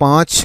5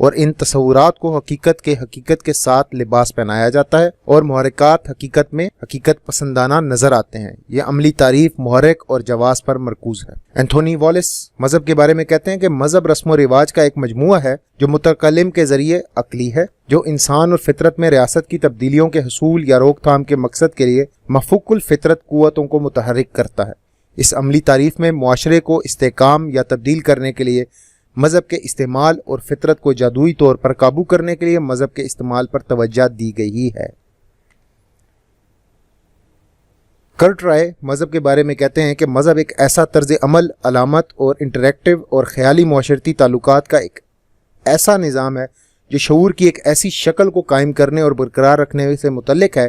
اور ان تصورات کو حقیقت کے ساتھ لباس پہنایا جاتا ہے اور محرکات حقیقت میں حقیقت پسندانہ نظر آتے ہیں۔ یہ عملی تعریف محرک اور جواز پر مرکوز ہے۔ اینتھونی والیس مذہب کے بارے میں کہتے ہیں کہ مذہب رسم و رواج کا ایک مجموعہ ہے جو متکلم کے ذریعے عقلی ہے، جو انسان اور فطرت میں ریاست کی تبدیلیوں کے حصول یا روک تھام کے مقصد کے لیے مفوق الفطرت قوتوں کو متحرک کرتا ہے۔ اس عملی تعریف میں معاشرے کو استحکام یا تبدیل کرنے کے لیے مذہب کے استعمال اور فطرت کو جادوئی طور پر قابو کرنے کے لیے مذہب کے استعمال پر توجہ دی گئی ہے۔ کرٹ رائے مذہب کے بارے میں کہتے ہیں کہ مذہب ایک ایسا طرز عمل، علامت اور انٹریکٹیو اور خیالی معاشرتی تعلقات کا ایک ایسا نظام ہے جو شعور کی ایک ایسی شکل کو قائم کرنے اور برقرار رکھنے سے متعلق ہے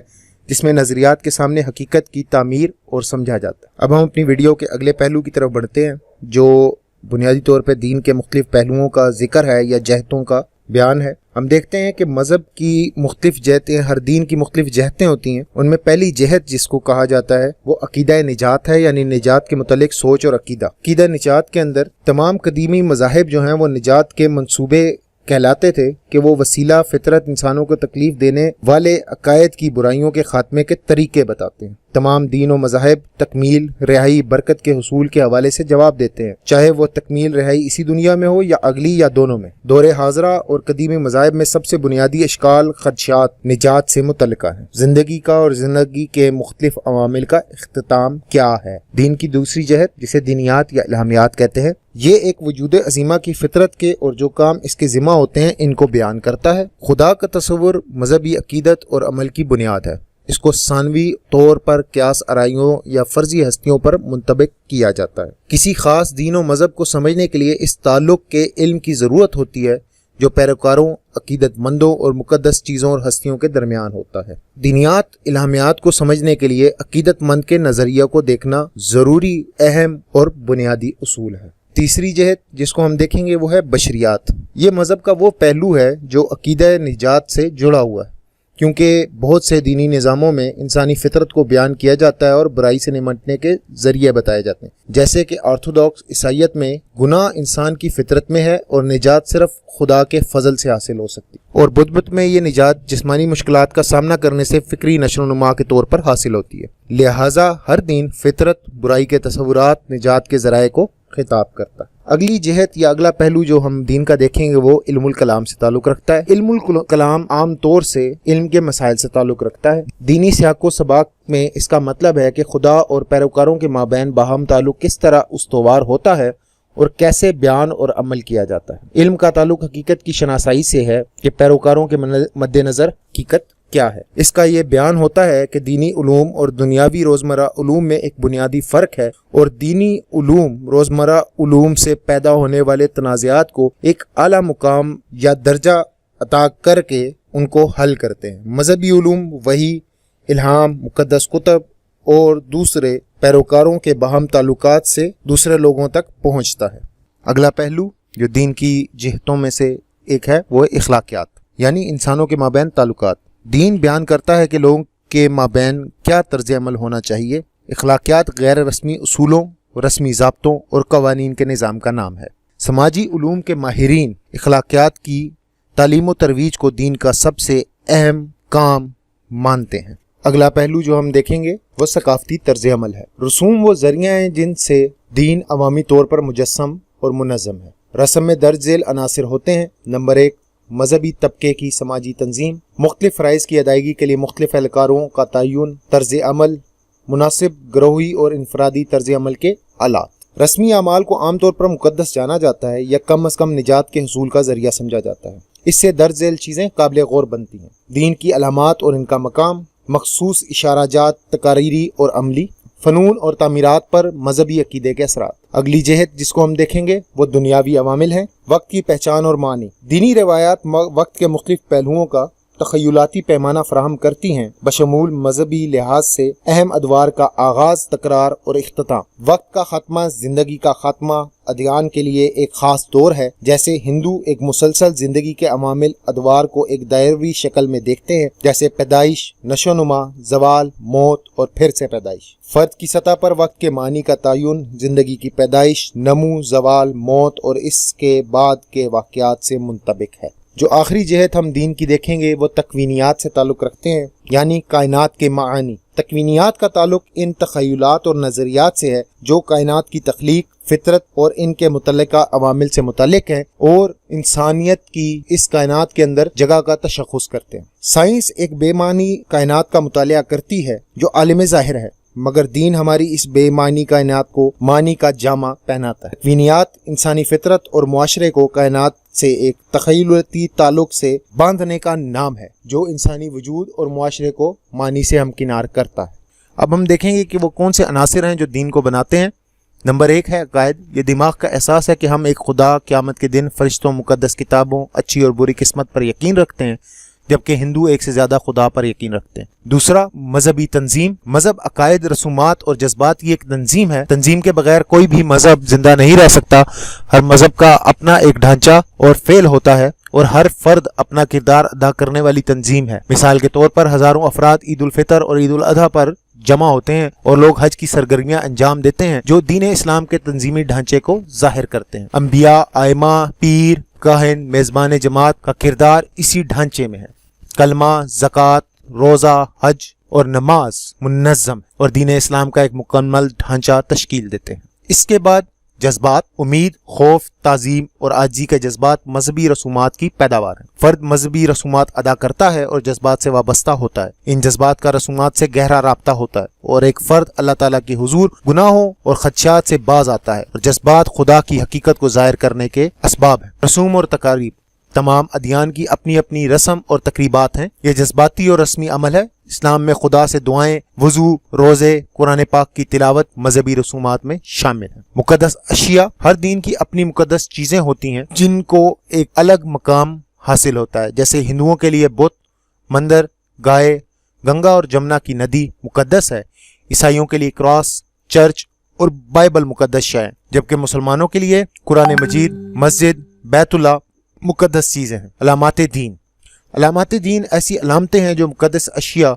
جس میں نظریات کے سامنے حقیقت کی تعمیر اور سمجھا جاتا ہے۔ اب ہم اپنی ویڈیو کے اگلے پہلو کی طرف بڑھتے ہیں جو بنیادی طور پہ دین کے مختلف پہلوؤں کا ذکر ہے یا جہتوں کا بیان ہے۔ ہم دیکھتے ہیں کہ مذہب کی مختلف جہتیں، ہر دین کی مختلف جہتیں ہوتی ہیں۔ ان میں پہلی جہت جس کو کہا جاتا ہے وہ عقیدہ نجات ہے، یعنی نجات کے متعلق سوچ اور عقیدہ۔ عقیدہ نجات کے اندر تمام قدیمی مذاہب جو ہیں وہ نجات کے منصوبے کہلاتے تھے کہ وہ وسیلہ فطرت انسانوں کو تکلیف دینے والے عقائد کی برائیوں کے خاتمے کے طریقے بتاتے ہیں۔ تمام دین و مذاہب تکمیل، رہائی، برکت کے حصول کے حوالے سے جواب دیتے ہیں، چاہے وہ تکمیل رہائی اسی دنیا میں ہو یا اگلی یا دونوں میں۔ دور حاضرہ اور قدیمی مذاہب میں سب سے بنیادی اشکال خدشات نجات سے متعلقہ ہیں۔ زندگی کا اور زندگی کے مختلف عوامل کا اختتام کیا ہے؟ دین کی دوسری جہت جسے دینیات یا الہامیات کہتے ہیں، یہ ایک وجود عظیمہ کی فطرت کے اور جو کام اس کے ذمہ ہوتے ہیں ان کو بیان کرتا ہے۔ خدا کا تصور مذہبی عقیدت اور عمل کی بنیاد ہے۔ اس کو ثانوی طور پر قیاس آرائیوں یا فرضی ہستیوں پر منطبق کیا جاتا ہے۔ کسی خاص دین و مذہب کو سمجھنے کے لیے اس تعلق کے علم کی ضرورت ہوتی ہے جو پیروکاروں، عقیدت مندوں اور مقدس چیزوں اور ہستیوں کے درمیان ہوتا ہے۔ دینیات الہامیات کو سمجھنے کے لیے عقیدت مند کے نظریہ کو دیکھنا ضروری، اہم اور بنیادی اصول ہے۔ تیسری جہت جس کو ہم دیکھیں گے وہ ہے بشریات۔ یہ مذہب کا وہ پہلو ہے جو عقیدہ نجات سے جڑا ہوا ہے، کیونکہ بہت سے دینی نظاموں میں انسانی فطرت کو بیان کیا جاتا ہے اور برائی سے نمٹنے کے ذریعے بتائے جاتے ہیں، جیسے کہ آرتھوڈاکس عیسائیت میں گناہ انسان کی فطرت میں ہے اور نجات صرف خدا کے فضل سے حاصل ہو سکتی، اور بدھ مت میں یہ نجات جسمانی مشکلات کا سامنا کرنے سے فکری نشو و نما کے طور پر حاصل ہوتی ہے۔ لہٰذا ہر دین فطرت، برائی کے تصورات، نجات کے ذرائع کو خطاب کرتا ہے۔ اگلی جہت یا اگلا پہلو جو ہم دین کا دیکھیں گے وہ علم الکلام سے تعلق رکھتا ہے۔ علم الکلام عام طور سے علم کے مسائل سے تعلق رکھتا ہے۔ دینی سیاق و سباق میں اس کا مطلب ہے کہ خدا اور پیروکاروں کے مابین باہم تعلق کس طرح استوار ہوتا ہے اور کیسے بیان اور عمل کیا جاتا ہے۔ علم کا تعلق حقیقت کی شناسائی سے ہے کہ پیروکاروں کے مد نظر حقیقت کیا ہے۔ اس کا یہ بیان ہوتا ہے کہ دینی علوم اور دنیاوی روزمرہ علوم میں ایک بنیادی فرق ہے، اور دینی علوم روزمرہ علوم سے پیدا ہونے والے تنازعات کو ایک اعلیٰ مقام یا درجہ عطا کر کے ان کو حل کرتے ہیں۔ مذہبی علوم وحی، الہام، مقدس کتب اور دوسرے پیروکاروں کے باہم تعلقات سے دوسرے لوگوں تک پہنچتا ہے۔ اگلا پہلو جو دین کی جہتوں میں سے ایک ہے وہ اخلاقیات، یعنی انسانوں کے مابین تعلقات۔ دین بیان کرتا ہے کہ لوگوں کے مابین کیا طرز عمل ہونا چاہیے۔ اخلاقیات غیر رسمی اصولوں، رسمی ضابطوں اور قوانین کے نظام کا نام ہے۔ سماجی علوم کے ماہرین اخلاقیات کی تعلیم و ترویج کو دین کا سب سے اہم کام مانتے ہیں۔ اگلا پہلو جو ہم دیکھیں گے وہ ثقافتی طرز عمل ہے۔ رسوم وہ ذریعہ ہیں جن سے دین عوامی طور پر مجسم اور منظم ہے۔ رسم میں درج ذیل عناصر ہوتے ہیں۔ نمبر 1، مذہبی طبقے کی سماجی تنظیم، مختلف فرائض کی ادائیگی کے لیے مختلف اہلکاروں کا تعین، طرز عمل، مناسب گروہی اور انفرادی طرز عمل کے آلات۔ رسمی اعمال کو عام طور پر مقدس جانا جاتا ہے یا کم از کم نجات کے حصول کا ذریعہ سمجھا جاتا ہے۔ اس سے درج ذیل چیزیں قابل غور بنتی ہیں: دین کی علامات اور ان کا مقام، مخصوص اشارہ جات تقاریری اور عملی، فنون اور تعمیرات پر مذہبی عقیدے کے اثرات۔ اگلی جہت جس کو ہم دیکھیں گے وہ دنیاوی عوامل ہیں۔ وقت کی پہچان اور معنی، دینی روایات وقت کے مختلف پہلوؤں کا تخیلاتی پیمانہ فراہم کرتی ہیں، بشمول مذہبی لحاظ سے اہم ادوار کا آغاز، تکرار اور اختتام۔ وقت کا خاتمہ زندگی کا خاتمہ ادیان کے لیے ایک خاص دور ہے۔ جیسے ہندو ایک مسلسل زندگی کے عوامل ادوار کو ایک دائروی شکل میں دیکھتے ہیں، جیسے پیدائش، نشو و نما، زوال، موت اور پھر سے پیدائش۔ فرد کی سطح پر وقت کے معنی کا تعین زندگی کی پیدائش، نمو، زوال، موت اور اس کے بعد کے واقعات سے منطبق ہے۔ جو آخری جہت ہم دین کی دیکھیں گے وہ تکوینیات سے تعلق رکھتے ہیں، یعنی کائنات کے معانی۔ تکوینیات کا تعلق ان تخیلات اور نظریات سے ہے جو کائنات کی تخلیق، فطرت اور ان کے متعلقہ عوامل سے متعلق ہیں اور انسانیت کی اس کائنات کے اندر جگہ کا تشخص کرتے ہیں۔ سائنس ایک بے معنی کائنات کا مطالعہ کرتی ہے جو عالم ظاہر ہے، مگر دین ہماری اس بے معنی کائنات کو معنی کا جامہ پہناتا ہے۔ تکوینیات انسانی فطرت اور معاشرے کو کائنات سے ایک تخیلاتی تعلق سے باندھنے کا نام ہے جو انسانی وجود اور معاشرے کو معنی سے ہمکنار کرتا ہے۔ اب ہم دیکھیں گے کہ وہ کون سے عناصر ہیں جو دین کو بناتے ہیں۔ نمبر 1 ہے عقائد۔ یہ دماغ کا احساس ہے کہ ہم ایک خدا، قیامت کے دن، فرشتوں، مقدس کتابوں، اچھی اور بری قسمت پر یقین رکھتے ہیں، جبکہ ہندو ایک سے زیادہ خدا پر یقین رکھتے ہیں۔ دوسرا، مذہبی تنظیم۔ مذہب عقائد، رسومات اور جذبات کی ایک تنظیم ہے۔ تنظیم کے بغیر کوئی بھی مذہب زندہ نہیں رہ سکتا۔ ہر مذہب کا اپنا ایک ڈھانچہ اور فعل ہوتا ہے اور ہر فرد اپنا کردار ادا کرنے والی تنظیم ہے۔ مثال کے طور پر ہزاروں افراد عید الفطر اور عید الاضحیٰ پر جمع ہوتے ہیں اور لوگ حج کی سرگرمیاں انجام دیتے ہیں جو دین اسلام کے تنظیمی ڈھانچے کو ظاہر کرتے ہیں۔ انبیاء، ائمہ، پیر، کاہن، میزبان جماعت کا کردار اسی ڈھانچے میں ہے۔ کلمہ، زکوٰۃ، روزہ، حج اور نماز منظم اور دین اسلام کا ایک مکمل ڈھانچہ تشکیل دیتے ہیں۔ اس کے بعد جذبات، امید، خوف، تعظیم اور عاجزی کے جذبات مذہبی رسومات کی پیداوار ہیں۔ فرد مذہبی رسومات ادا کرتا ہے اور جذبات سے وابستہ ہوتا ہے۔ ان جذبات کا رسومات سے گہرا رابطہ ہوتا ہے اور ایک فرد اللہ تعالیٰ کے حضور گناہوں اور خدشات سے باز آتا ہے اور جذبات خدا کی حقیقت کو ظاہر کرنے کے اسباب ہیں۔ رسوم اور تقاریب۔ تمام ادیان کی اپنی اپنی رسم اور تقریبات ہیں۔ یہ جذباتی اور رسمی عمل ہے۔ اسلام میں خدا سے دعائیں، وضو، روزے، قرآن پاک کی تلاوت مذہبی رسومات میں شامل ہیں۔ مقدس اشیاء۔ ہر دین کی اپنی مقدس چیزیں ہوتی ہیں جن کو ایک الگ مقام حاصل ہوتا ہے، جیسے ہندوؤں کے لیے بت، مندر، گائے، گنگا اور جمنا کی ندی مقدس ہے۔ عیسائیوں کے لیے کراس، چرچ اور بائبل مقدس شے ہیں، جبکہ مسلمانوں کے لیے قرآن مجید، مسجد، بیت اللہ مقدس چیزیں ہیں۔ علامات دین۔ علامات دین ایسی علامتیں ہیں جو مقدس اشیاء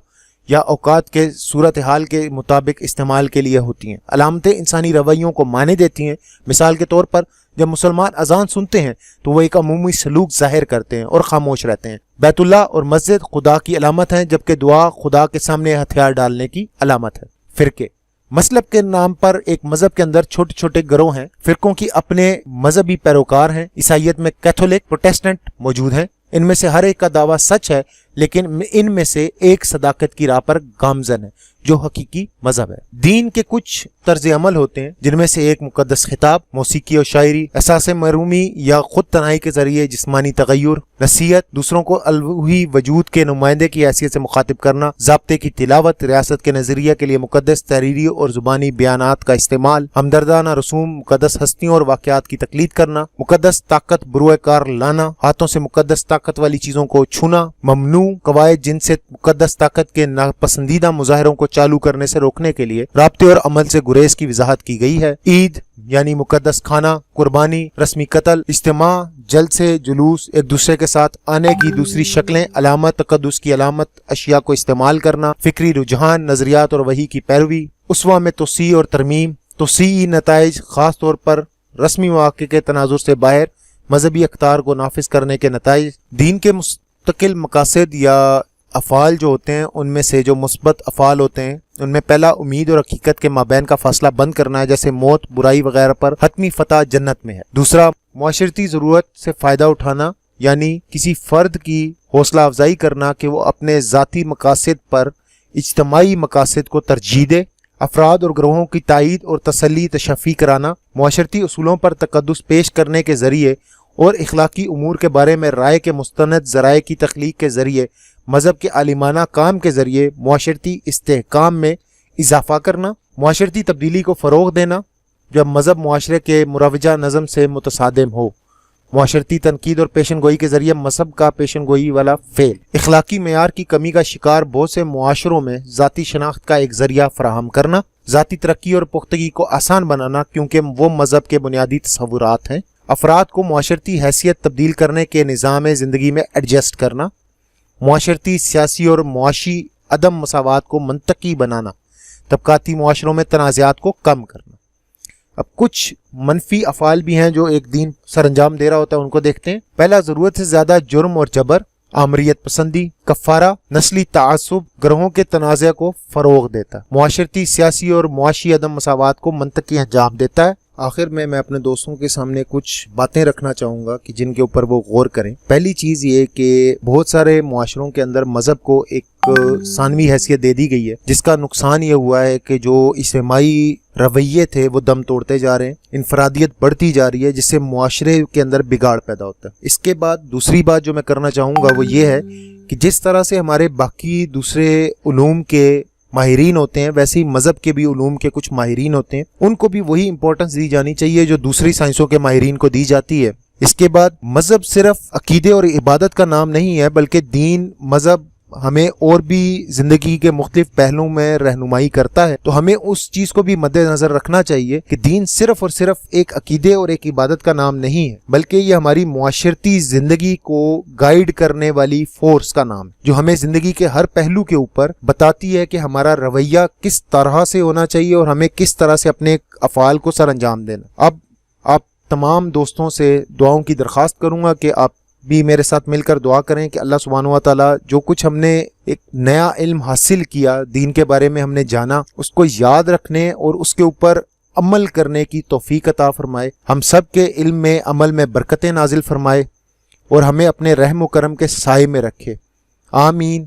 یا اوقات کے صورتحال کے مطابق استعمال کے لیے ہوتی ہیں۔ علامتیں انسانی رویوں کو معنی دیتی ہیں۔ مثال کے طور پر جب مسلمان اذان سنتے ہیں تو وہ ایک عمومی سلوک ظاہر کرتے ہیں اور خاموش رہتے ہیں۔ بیت اللہ اور مسجد خدا کی علامت ہیں، جبکہ دعا خدا کے سامنے ہتھیار ڈالنے کی علامت ہے۔ فرقے۔ مسلب کے نام پر ایک مذہب کے اندر چھوٹے چھوٹے گروہ ہیں۔ فرقوں کی اپنے مذہبی پیروکار ہیں۔ عیسائیت میں کیتھولک، پروٹسٹنٹ موجود ہیں۔ ان میں سے ہر ایک کا دعویٰ سچ ہے، لیکن ان میں سے ایک صداقت کی راہ پر گامزن ہے جو حقیقی مذہب ہے۔ دین کے کچھ طرز عمل ہوتے ہیں جن میں سے ایک مقدس خطاب، موسیقی اور شاعری، احساس مرومی یا خود تنہائی کے ذریعے جسمانی تغیر، نصیحت، دوسروں کو الوہی وجود کے نمائندے کی حیثیت سے مخاطب کرنا، ضابطے کی تلاوت، ریاست کے نظریہ کے لیے مقدس تحریری اور زبانی بیانات کا استعمال، ہمدردانہ رسوم، مقدس ہستیوں اور واقعات کی تقلید کرنا، مقدس طاقت بروئے کار لانا، ہاتھوں سے مقدس طاقت والی چیزوں کو چھونا، ممنوع قواعد جن سے مقدس طاقت کے ناپسندیدہ مظاہروں کو چالو کرنے سے روکنے کے لیے رابطے اور عمل سے گریز کی وضاحت کی گئی ہے۔ عید یعنی مقدس کھانا، قربانی، رسمی قتل، اجتماع، جلسے، جلوس، ایک دوسرے کے ساتھ آنے کی دوسری شکلیں، علامت، تقدس کی علامت اشیاء کو استعمال کرنا، فکری رجحان، نظریات اور وحی کی پیروی، اسوہ میں توسیع اور ترمیم، توسیعی نتائج خاص طور پر رسمی مواقع کے تناظر سے باہر مذہبی اقدار کو نافذ کرنے کے نتائج۔ دین کے مستقل مقاصد یا افعال جو ہوتے ہیں ان میں سے جو مثبت افعال ہوتے ہیں ان میں پہلا امید اور حقیقت کے مابین کا فاصلہ بند کرنا ہے، جیسے موت، برائی وغیرہ پر حتمی فتح جنت میں ہے۔ دوسرا، معاشرتی ضرورت سے فائدہ اٹھانا، یعنی کسی فرد کی حوصلہ افزائی کرنا کہ وہ اپنے ذاتی مقاصد پر اجتماعی مقاصد کو ترجیح دے۔ افراد اور گروہوں کی تائید اور تسلی تشفی کرانا، معاشرتی اصولوں پر تقدس پیش کرنے کے ذریعے اور اخلاقی امور کے بارے میں رائے کے مستند ذرائع کی تخلیق کے ذریعے مذہب کے عالمانہ کام کے ذریعے معاشرتی استحکام میں اضافہ کرنا۔ معاشرتی تبدیلی کو فروغ دینا جب مذہب معاشرے کے مروجہ نظم سے متصادم ہو۔ معاشرتی تنقید اور پیشن گوئی کے ذریعے مذہب کا پیشن گوئی والا فعل، اخلاقی معیار کی کمی کا شکار بہت سے معاشروں میں ذاتی شناخت کا ایک ذریعہ فراہم کرنا، ذاتی ترقی اور پختگی کو آسان بنانا کیونکہ وہ مذہب کے بنیادی تصورات ہیں، افراد کو معاشرتی حیثیت تبدیل کرنے کے نظام زندگی میں ایڈجسٹ کرنا، معاشرتی، سیاسی اور معاشی عدم مساوات کو منطقی بنانا، طبقاتی معاشروں میں تنازعات کو کم کرنا۔ اب کچھ منفی افعال بھی ہیں جو ایک دین سر انجام دے رہا ہوتا ہے، ان کو دیکھتے ہیں۔ پہلا، ضرورت سے زیادہ جرم اور جبر، آمریت پسندی، کفارہ، نسلی تعصب، گروہوں کے تنازع کو فروغ دیتا ہے، معاشرتی، سیاسی اور معاشی عدم مساوات کو منطقی انجام دیتا ہے۔ آخر میں اپنے دوستوں کے سامنے کچھ باتیں رکھنا چاہوں گا کہ جن کے اوپر وہ غور کریں۔ پہلی چیز یہ کہ بہت سارے معاشروں کے اندر مذہب کو ایک ثانوی حیثیت دے دی گئی ہے، جس کا نقصان یہ ہوا ہے کہ جو اجتماعی رویے تھے وہ دم توڑتے جا رہے ہیں، انفرادیت بڑھتی جا رہی ہے، جس سے معاشرے کے اندر بگاڑ پیدا ہوتا ہے۔ اس کے بعد دوسری بات جو میں کرنا چاہوں گا وہ یہ ہے کہ جس طرح سے ہمارے باقی دوسرے علوم کے ماہرین ہوتے ہیں، ویسے ہی مذہب کے بھی علوم کے کچھ ماہرین ہوتے ہیں، ان کو بھی وہی امپورٹنس دی جانی چاہیے جو دوسری سائنسوں کے ماہرین کو دی جاتی ہے۔ اس کے بعد مذہب صرف عقیدے اور عبادت کا نام نہیں ہے، بلکہ دین، مذہب ہمیں اور بھی زندگی کے مختلف پہلوؤں میں رہنمائی کرتا ہے، تو ہمیں اس چیز کو بھی مد نظر رکھنا چاہیے کہ دین صرف اور صرف ایک عقیدے اور ایک عبادت کا نام نہیں ہے، بلکہ یہ ہماری معاشرتی زندگی کو گائیڈ کرنے والی فورس کا نام ہے، جو ہمیں زندگی کے ہر پہلو کے اوپر بتاتی ہے کہ ہمارا رویہ کس طرح سے ہونا چاہیے اور ہمیں کس طرح سے اپنے افعال کو سر انجام دینا۔ اب آپ تمام دوستوں سے دعاؤں کی درخواست کروں گا کہ آپ بھی میرے ساتھ مل کر دعا کریں کہ اللہ سبحانہ و تعالیٰ جو کچھ ہم نے ایک نیا علم حاصل کیا، دین کے بارے میں ہم نے جانا، اس کو یاد رکھنے اور اس کے اوپر عمل کرنے کی توفیق عطا فرمائے، ہم سب کے علم میں، عمل میں برکتیں نازل فرمائے اور ہمیں اپنے رحم و کرم کے سائے میں رکھے۔ آمین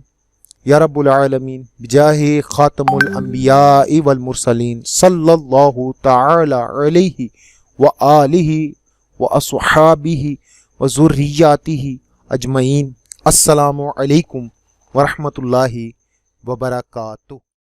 یا رب العالمین، بجاہ خاتم الانبیاء والمرسلین صلی اللہ تعالی علیہ وآلہ واصحابہ وذریاتہ اجمعین۔ السلام علیکم ورحمۃ اللہ وبرکاتہ۔